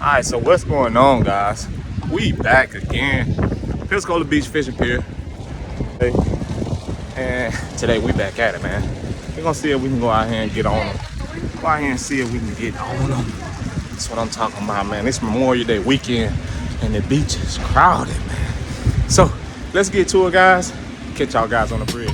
Alright, so what's going on, guys? We back again. Pensacola Beach Fishing Pier. And today we back at it, man. We're gonna see if we can go out here and get on them. Go out here and see if we can get on them. That's what I'm talking about, man. It's Memorial Day weekend and the beach is crowded, man. So let's get to it, guys. Catch y'all guys on the bridge.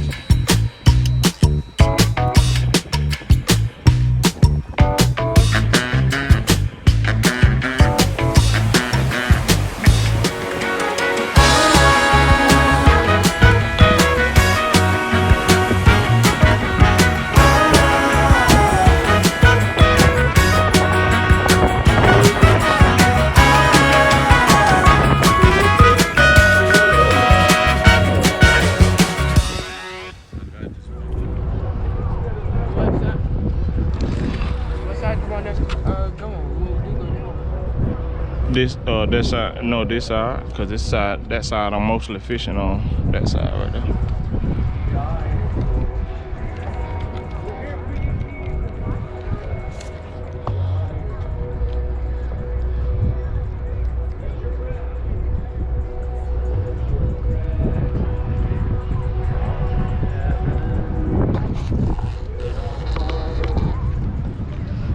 This side, no, this side, because this side, that side I'm mostly fishing on. That side right there.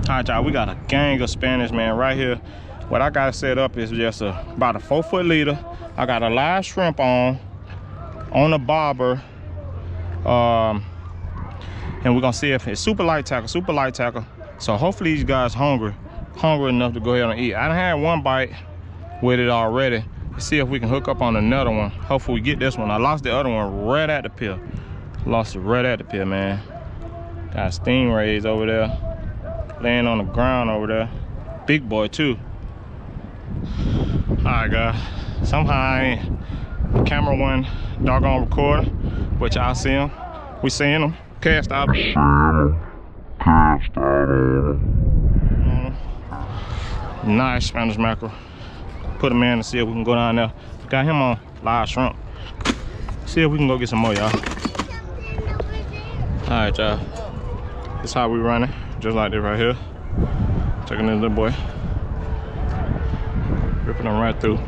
Alright, y'all, we got a gang of Spanish, man, right here. What I got set up is just about a 4-foot leader. I got a live shrimp on the bobber. And we're gonna see if it's super light tackle. So hopefully these guys hungry enough to go ahead and eat. I done had one bite with it already. Let's see if we can hook up on another one. Hopefully we get this one. I lost the other one right at the pier. Lost it right at the pier, man. Got stingrays over there, laying on the ground over there. Big boy too. Alright, guys, somehow I ain't camera one doggone recorder, but y'all see him. We seeing him. Cast out. Nice Spanish mackerel. Put him in and see if we can go down there. Got him on live shrimp. See if we can go get some more, y'all. Alright, y'all. This is how we running. Just like this right here. Taking this little boy. Ripping them right through.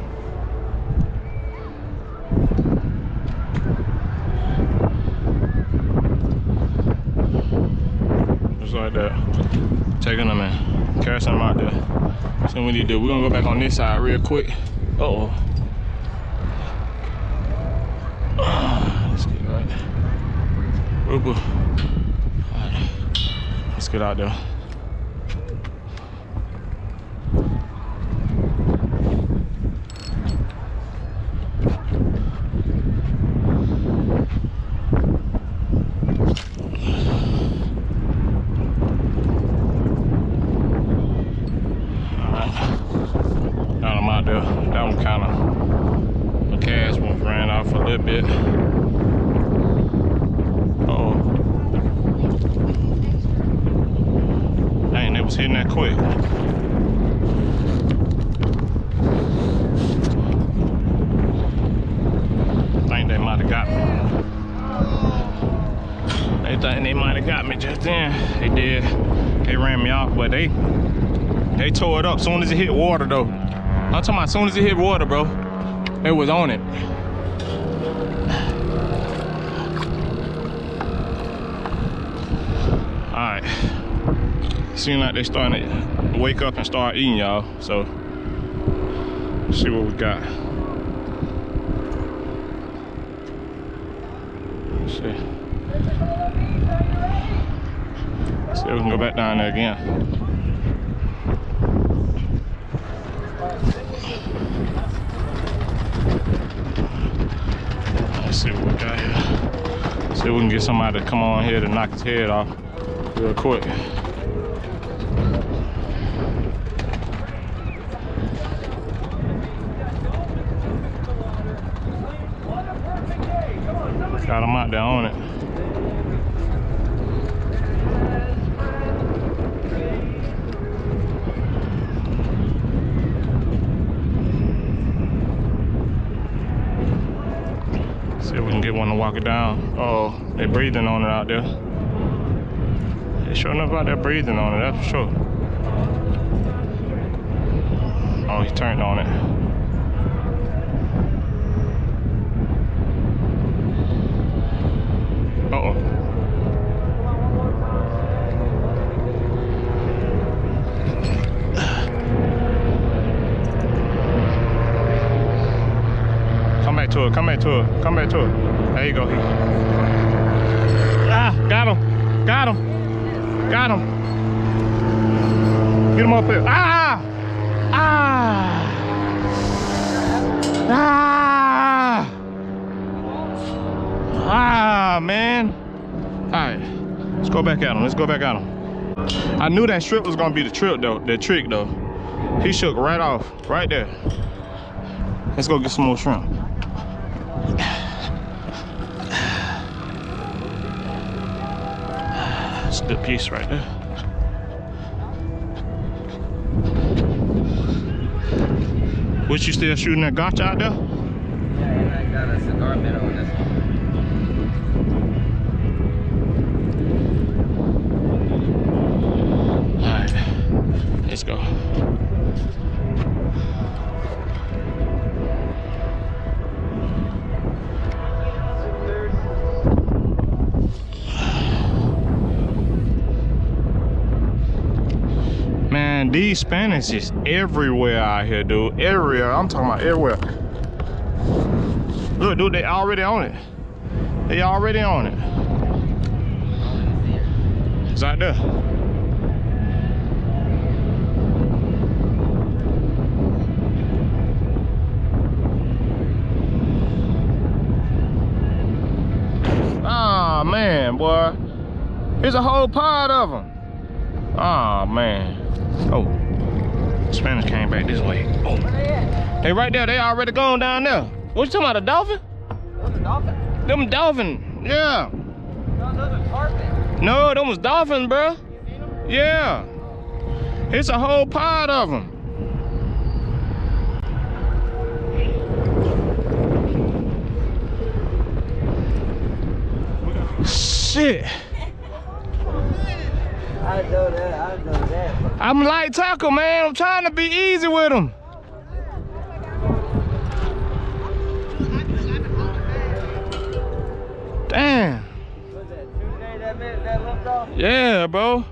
Just like that. Taking them in. Casting them out there. So we need to do. We're gonna go back on this side real quick. Uh-oh. Let's get right. Whoop. Alright. Let's get out there. That one kind of, the cast one ran off a little bit. Uh-oh. Dang, they was hitting that quick. I think they might have got me. They think they might have got me just then. They did. They ran me off, but they tore it up as soon as it hit water though. I'm talking about as soon as it hit water, bro, it was on it. All right. Seems like they starting to wake up and start eating, y'all. So, let's see what we got. Let's see. See if we can go back down there again. Let's see what we got here. See if we can get somebody to come on here to knock his head off real quick. Got him out there on it. See if we can get one to walk it down. Oh, they breathing on it out there. They sure enough out there breathing on it, that's for sure. Oh, he turned on it. Uh-oh. Come back to it, come back to it, come back to it. There you go. Ah, got him, got him, got him. Get him up here. Ah! Ah! Ah! Ah, man. All right, let's go back at him. Let's go back at him. I knew that strip was gonna be the trick though. He shook right off, right there. Let's go get some more shrimp. That's a good piece right there. What, you still shooting that gotcha out there? Yeah, I got a cigar minnow on this one. Alright, let's go. Man, these Spanish is everywhere out here, dude. Everywhere. I'm talking about everywhere. Look, dude, they already on it. They already on it. It's out there. Ah, man, boy. There's a whole pod of them. Ah, man. Oh, Spanish came back this way. Oh, they right there. They already gone down there. What you talking about, a dolphin? Those are dolphins? Them dolphin, yeah. No, those are tarpon. No, them was dolphins, bro. You seen them? Yeah. It's a whole pod of them. Shit. I know that, I know that. I'm light tackle, man. I'm trying to be easy with them. Damn. Was that Tuesday that left off? Yeah, bro.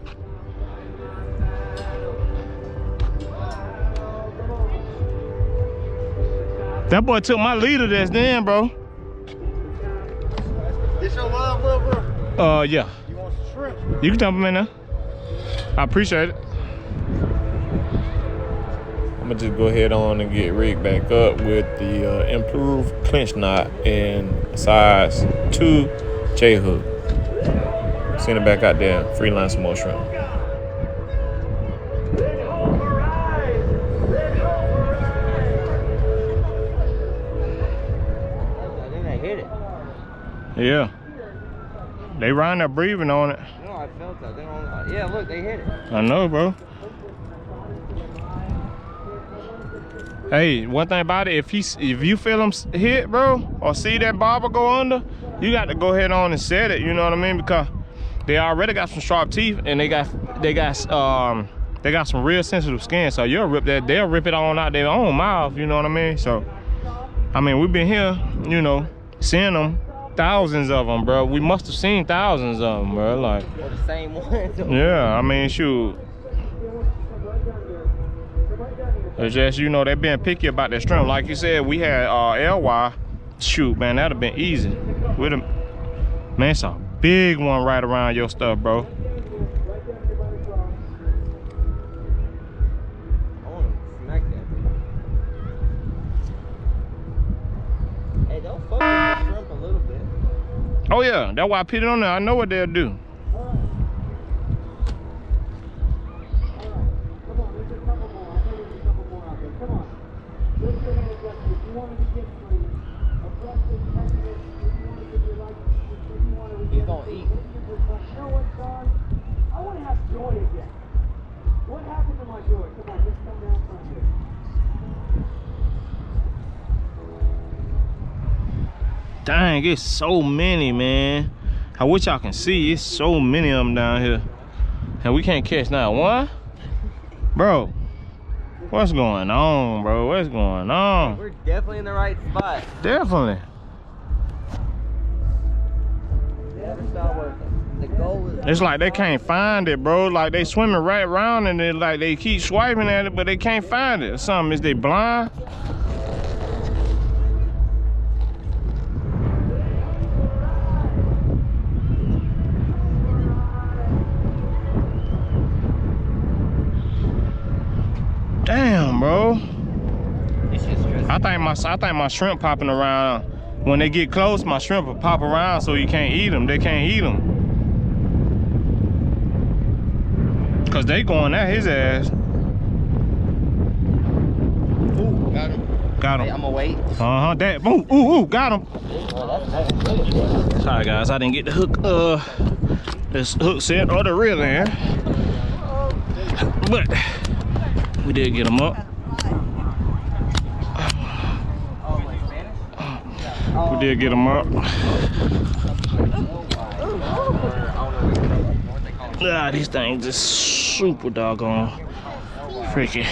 That boy took my leader that's then, bro. This your love, bro? Yeah. You want some shrimp? You can dump them in there. I appreciate it. I'm gonna just go ahead on and get rigged back up with the improved clinch knot in size 2 J-hook. Send it back out there, freeline some more shrimp. I think they hit it. Yeah. They round up breathing on it. No, I felt that. They don't, yeah, look, they hit it. I know, bro. Hey, one thing about it, if you feel them hit, bro, or see that bobber go under, you got to go ahead on and set it. You know what I mean? Because they already got some sharp teeth, and they got some real sensitive skin. So you'll rip that, they'll rip it on out their own mouth. You know what I mean? So, I mean, we've been here, you know, seeing them, thousands of them, bro. We must have seen thousands of them, bro. Like, They're the same ones. yeah, I mean, shoot. It's just, you know, they been picky about their shrimp. Like you said, we had LY. Shoot, man, that'd have been easy. With a, man, it's a big one right around your stuff, bro. I want to smack that. Hey, don't fuck with the shrimp a little bit. Oh yeah, that's why I put it on there. I know what they'll do. He's gonna eat. I want to have joy again. What happened to my joy? Come on, just come down from here. Dang, it's so many, man. I wish y'all can see. It's so many of them down here. And we can't catch not one. Bro, What's going on, bro? What's going on? We're definitely in the right spot. Definitely. Never stop working. The goal is. It's like they can't find it, bro. Like they swimming right around and they like they keep swiping at it, but they can't find it. Something is they blind? Damn, bro. It's just stressful. I think my shrimp popping around. When they get close, my shrimp will pop around so you can't eat them. They can't eat them. Cause they going at his ass. Ooh, got him. Got Hey, him. I'm gonna wait. Uh-huh. That boom. Ooh, got him. Oh, that's good. Sorry guys, I didn't get the hook this hook set or the reel in. But we did get him up. We did get him up. Ah, these things is super doggone freaky.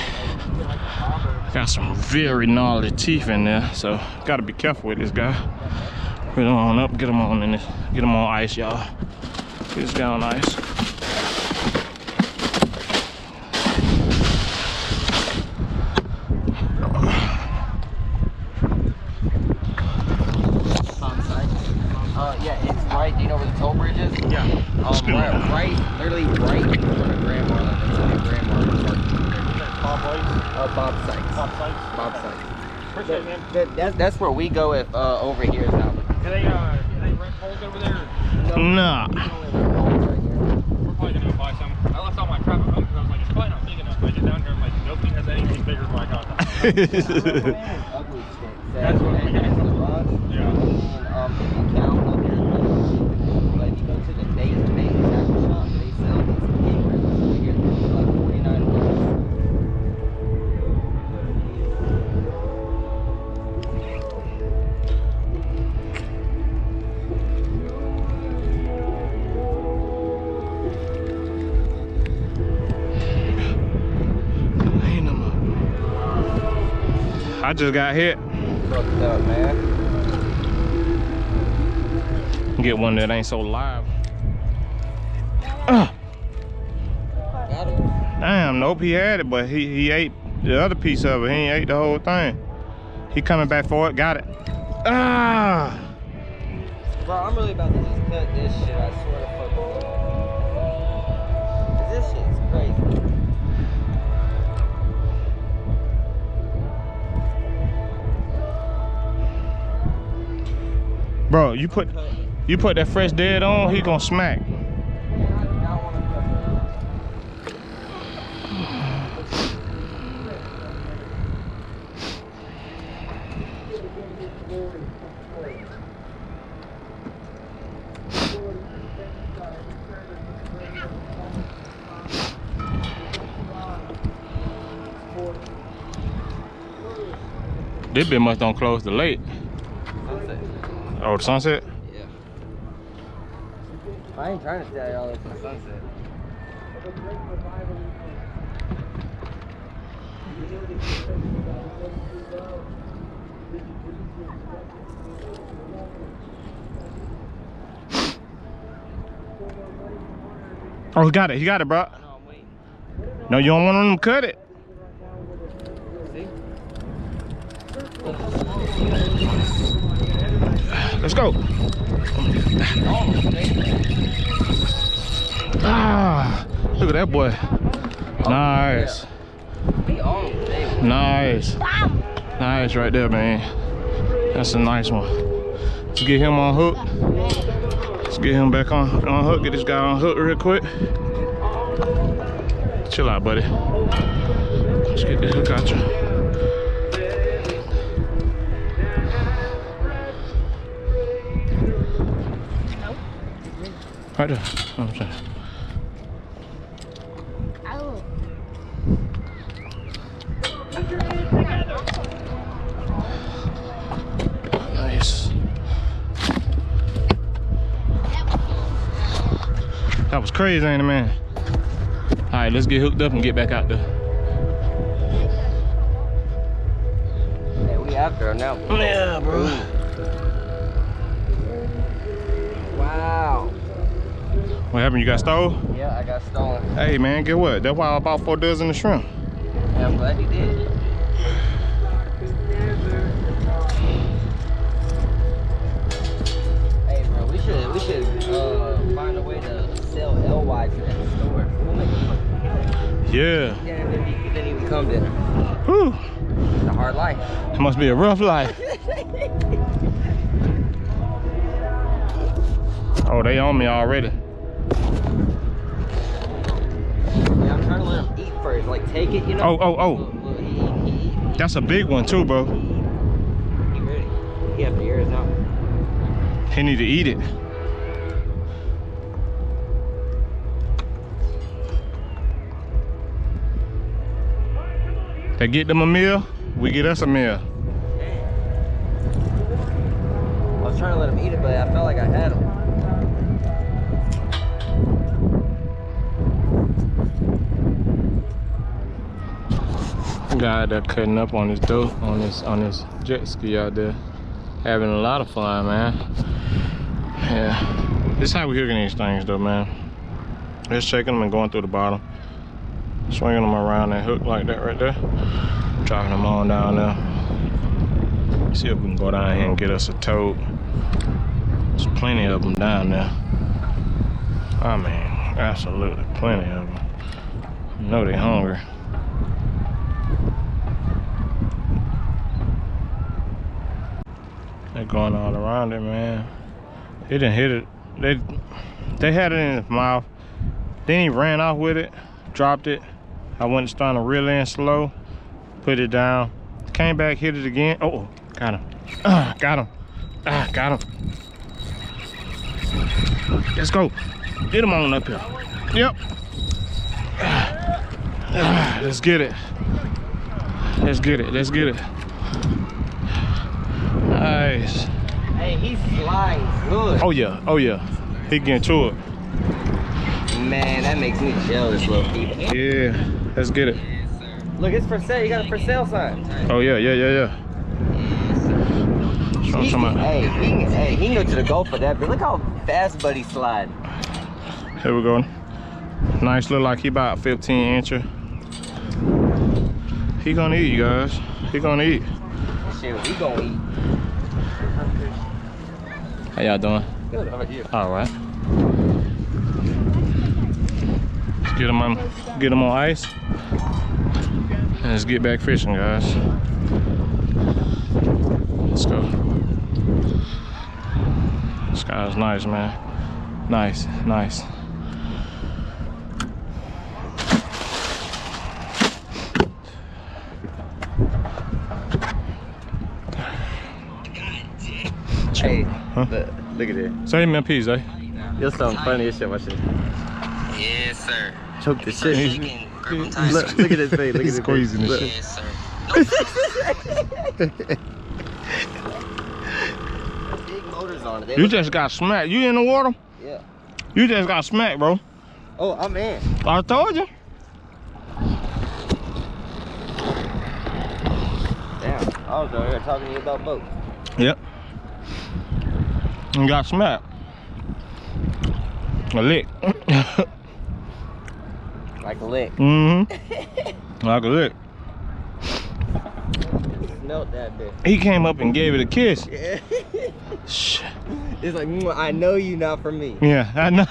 Got some very gnarly teeth in there, so gotta be careful with this guy. Put him on up, get him on in this, get him on ice, y'all. Get this guy on ice. Yeah, it's right. Do you know where the toll bridge is? Yeah. Right, literally right in front of Grandma. Bob Sykes. Bob Sykes. Appreciate it, man. That's where we go if over here is not. Do they rent poles over there? Nah. We're probably gonna go buy some. I left all my crap at home because I was like, it's probably not big enough. I get down here and like, nobody has anything bigger than my contact. Ugly stick. That's what we got. The rod. Yeah. And if you count up here, like you go to the Days tackle shop, they sell these game rigs over here for like $49. I just got hit. Fucked up, man. Get one that ain't so live. Got it. Damn, nope, he had it, but he ate the other piece of it. He ain't ate the whole thing. He coming back for it, got it. Ah! Bro, I'm really about to just cut this shit. I swear to fucking God. 'Cause this shit's crazy. Bro, you put that fresh dead on, he gonna smack. This bit must don't close the lake. Sunset. Oh, the sunset? Yeah. I ain't trying to tell y'all it's the sunset. Oh, he got it, bro. I know, I'm waiting. No, you don't want them to cut it. See? Let's go. Ah, look at that boy. Nice. Nice. Nice right there, man. That's a nice one. Let's get him on hook. Let's get him back on hook. Get this guy on hook real quick. Chill out, buddy. Let's get this hook out you. Right there. Oh, I'm sorry. Nice. That was crazy, ain't it, man? All right, let's get hooked up and get back out there. after on that one. Yeah, bro. Wow. What happened? You got stole? Yeah, I got stolen. Hey, man, get what? That's why I bought 4 dozen of shrimp. Yeah, I'm glad you did. Hey, bro, we should find a way to sell LY to that store. We'll make a fucking Yeah. yeah, and then he would come dinner. Whew. It's a hard life. It must be a rough life. Oh, they on me already. Yeah, I'm trying to let him eat first. Like, take it, you know? Oh. Look, he eat. That's a big one too, bro. He ready. He have the ears out. He need to eat it. They get them a meal, we get us a meal. I was trying to let him eat it, but I felt like I had him. Guy out there cutting up on his dough, on his jet ski out there, having a lot of fun, man. Yeah, this is how we hooking these things though, man. Just shaking them and going through the bottom, swinging them around that hook like that right there, dropping them on down there. See if we can go down here and get us a toad. There's plenty of them down there. I mean, absolutely plenty of them. I know they hungry. They're going all around it, man. He didn't hit it. They had it in his mouth. Then he ran off with it, dropped it. I went starting to reel in slow, put it down, came back, hit it again. Oh, got him. Got him. Got him. Let's go. Get him on up here. Yep. Let's get it. Let's get it. Let's get it. Nice. Hey, he slides good. Oh yeah. Oh yeah. He getting to it. Man, that makes me jealous, little people. Yeah. Let's get it. Yes, sir. Look, it's for sale. You got a for sale sign. Oh yeah. Yes, sir. Show him some. He can go to the goal for that, but look how fast Buddy slide. Here we go. Nice, look like he about 15 incher. He gonna eat, you guys. He gonna eat. Shit, we gonna eat. How y'all doing? Good, how about you? All right. Let's get him on ice. And let's get back fishing, guys. Let's go. This guy's nice, man. Nice, nice. Hey, Huh? look at it. Save me a piece, eh? You're something funny as shit, my shit. Yes, sir. Choke the shit. Chicken, urban time Look at his face. Look at He's his squeezing face. this Look. Yes, sir. Big motors on it. They You look- just got smacked. You in the water? Yeah. You just got smacked, bro. Oh, I'm in. I told you. Damn. I was over here talking to you about boats. Yep. You got smacked. A lick. Like a lick. Mm-hmm. Like a lick. Smelt that bitch. He came up and gave it a kiss. Yeah. Shh. It's like, I know you not from me. Yeah, I know.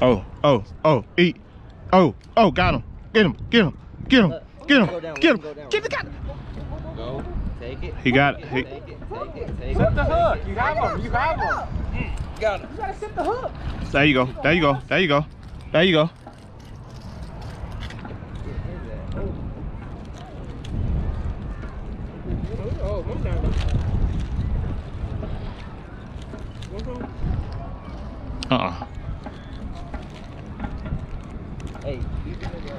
Oh, eat. Oh, got him. Get him. Get him. Get him. Get him. Go down, Get him. go down. Get the guy. Go. Take it. He got it. Take it. Take Set it. the hook. You have him. You have him. Got it. You gotta set the hook. There you go. There you go. There you go. There you go. Oh, move down. Uh-uh. Hey, you can go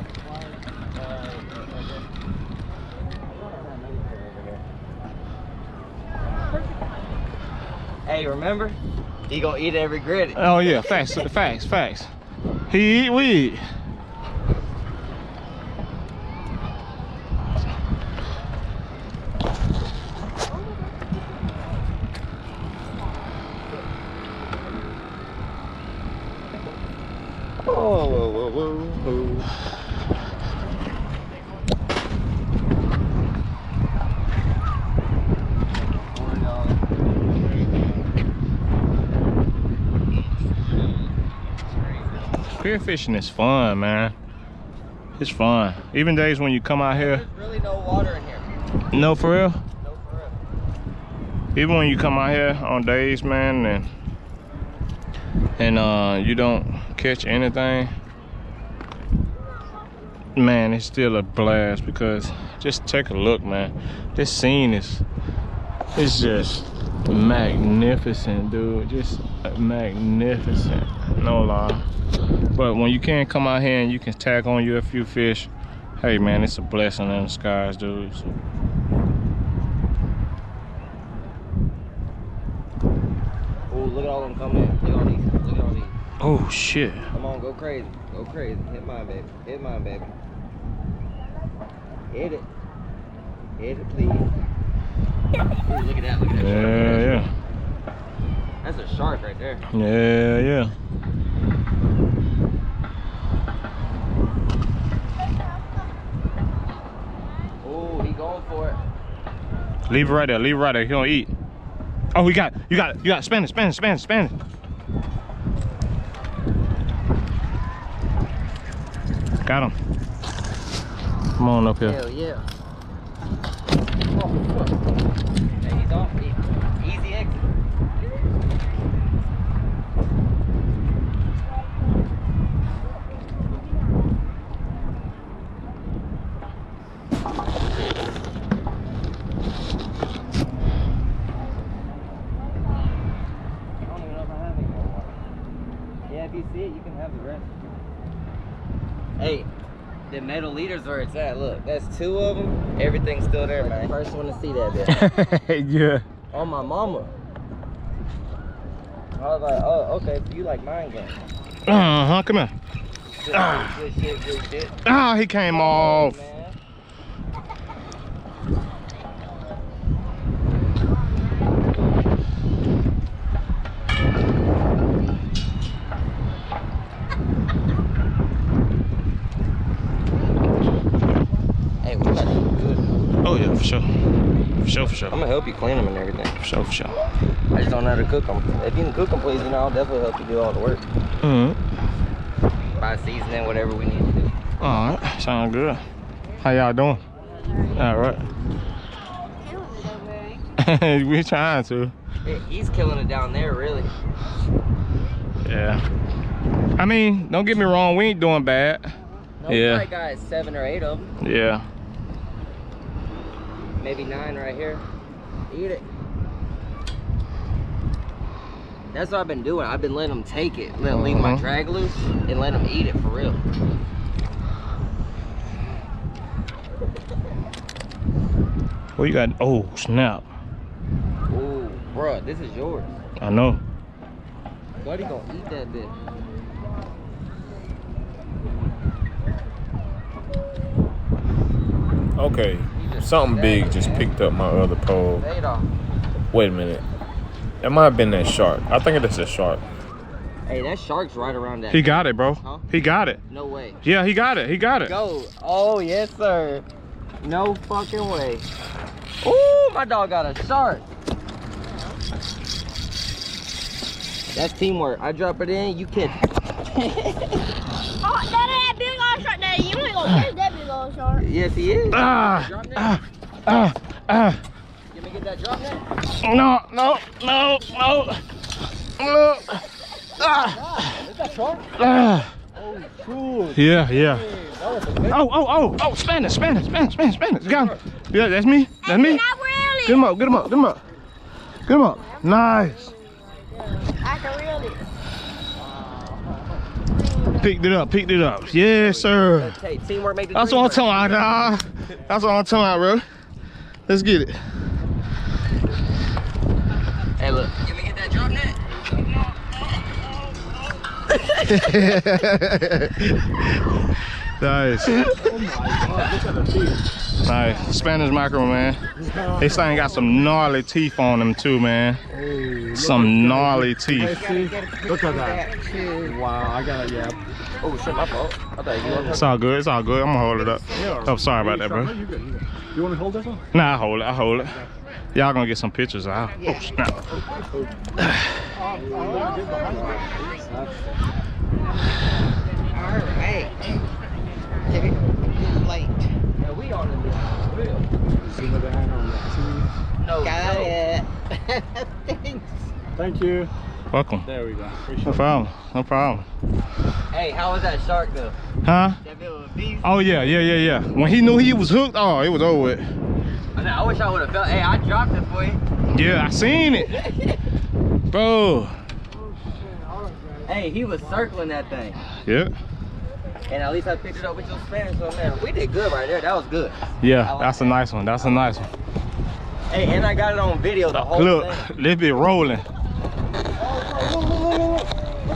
Hey, remember? He gonna eat it and regret it. Oh yeah, facts. He eat, we eat. Whoa, whoa, whoa, whoa. Pier fishing is fun, man. It's fun. Even days when you come out here. There's really no water in here. No, for real? No, for real. Even when you come out here on days, man, and you don't catch anything, man, it's still a blast because just take a look, man. This scene it's just magnificent, dude. Just magnificent, no lie. But when you can come out here and you can tag on you a few fish, hey man, it's a blessing in the skies, dude. So. Oh, look at all them coming in. Look at all these. Look at all these. Oh shit. Come on, go crazy. Go crazy. Hit mine, baby. Hit mine, baby. Hit it. Hit it, please. Ooh, look at that. Look at that shark. Yeah. That's a shark right there. Yeah. Oh, he going for it. Leave it right there. Leave it right there. He don't eat. Oh, you got it. Spanish. Got him. Come on up here. Hell yeah. Oh, fuck. Hey, he's off. Easy exit. If you see it, you can have the rest. Hey, the metal leaders where it's at. Look, that's 2 of them. Everything's still there, man. First one to see that bit. Yeah. On my mama. I was like, oh, okay, so you like mind games. Come here. Good shit. Ah, he came off. Man. Hey, we got to do good. Oh yeah, for sure. I'm gonna help you clean them and everything. For sure. I just don't know how to cook them. If you can cook them, please, I'll definitely help you do all the work. By seasoning, whatever we need to do. All right, sound good. How y'all doing? All right. We're trying to. He's killing it down there, really. Yeah. I mean, don't get me wrong, we ain't doing bad. No, Yeah. I got 7 or 8 of them. Yeah. Maybe 9 right here. Eat it. That's what I've been doing. I've been letting them take it. Leave my drag loose and let them eat it for real. What you got? Oh, snap. Ooh, bruh, this is yours. I know. Buddy gonna eat that bit. Okay, something big just picked up my other pole. Fade off. Wait a minute. It might have been that shark. I think it's a shark. Hey, that shark's right around that. He got it, bro. Huh? He got it. No way. Yeah, he got it. Go. Oh, yes, sir. No fucking way. Ooh, my dog got a shark. That's teamwork. I drop it in, you catch it. Oh, that big old shark there. You ain't gonna catch that big old shark. Yes, he is. Drop net. Let me get that drop net. No. Is that shark? Oh, cool. Yeah. Oh, Spanish. Got him. Yeah, that's me. Not really. Get him up. Nice. I can reel it. Picked it up. Yes, sir. Hey, teamwork make the That's dream what I'm work. talking about, dog. That's what I'm talking about, bro. Let's get it. Hey, look. Let me get that drop net. Nice. Oh my God, look at the teeth. Nice. Spanish mackerel, man. This thing got some gnarly teeth on them too, man. Oh, Some gnarly teeth. look at that. Wow, I got it, yeah. Oh shit, my fault. I thought you It's all good. It's all good. I'm gonna hold it up. Oh, sorry about that, bro. You good, you good. You want to hold this one? Nah, I hold it. I hold it. Y'all gonna get some pictures out. Oh, snap. Alright. Light. Yeah, we on the real. No, got it. Thanks. Thank you. Welcome. There we go. Appreciate No problem. No problem. Hey, how was that shark though? Huh? That bit was a beast. Oh, yeah. When he knew he was hooked, oh, it was over with. I wish I would have felt. Hey, I dropped it for you. Yeah, I seen it. Bro. Hey, he was circling that thing. Yeah. And at least I picked it up with your Spanish, so man, we did good right there. That was good. Yeah, that's a nice one. That's a nice one. Hey, and I got it on video, the whole Look, thing. this bit rolling. Look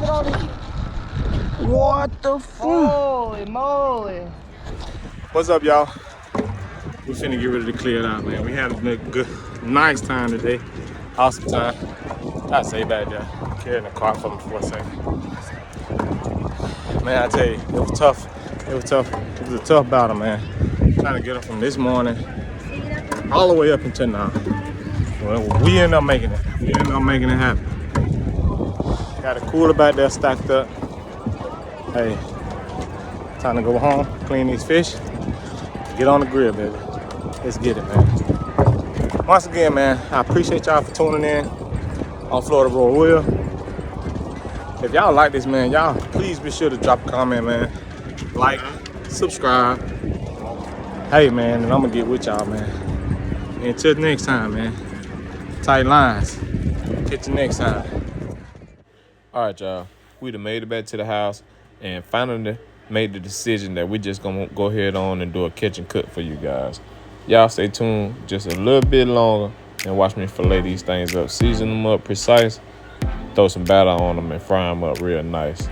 at all these. What the Holy moly. What's up, y'all? We finna get ready to clear it out, man. We had a good, nice time today. Awesome time. I say back there, carrying the cart for me for a second. Man, I tell you, it was tough. It was tough. It was a tough battle, man. Trying to get up from this morning all the way up until now. Well, we ended up making it. We ended up making it happen. Got a cooler back there stacked up. Hey, time to go home, clean these fish, get on the grill, baby. Let's get it, man. Once again, man, I appreciate y'all for tuning in on Florida Roll Wheel. If y'all like this, man, y'all please be sure to drop a comment, man. Like, subscribe. Hey, man, and I'm gonna get with y'all, man. Until next time, man. Tight lines. Catch you next time. All right, y'all. We done made it back to the house and finally made the decision that we just gonna go ahead on and do a catch and cook for you guys. Y'all stay tuned just a little bit longer and watch me fillet these things up, season them up precise, throw some batter on them and fry them up real nice.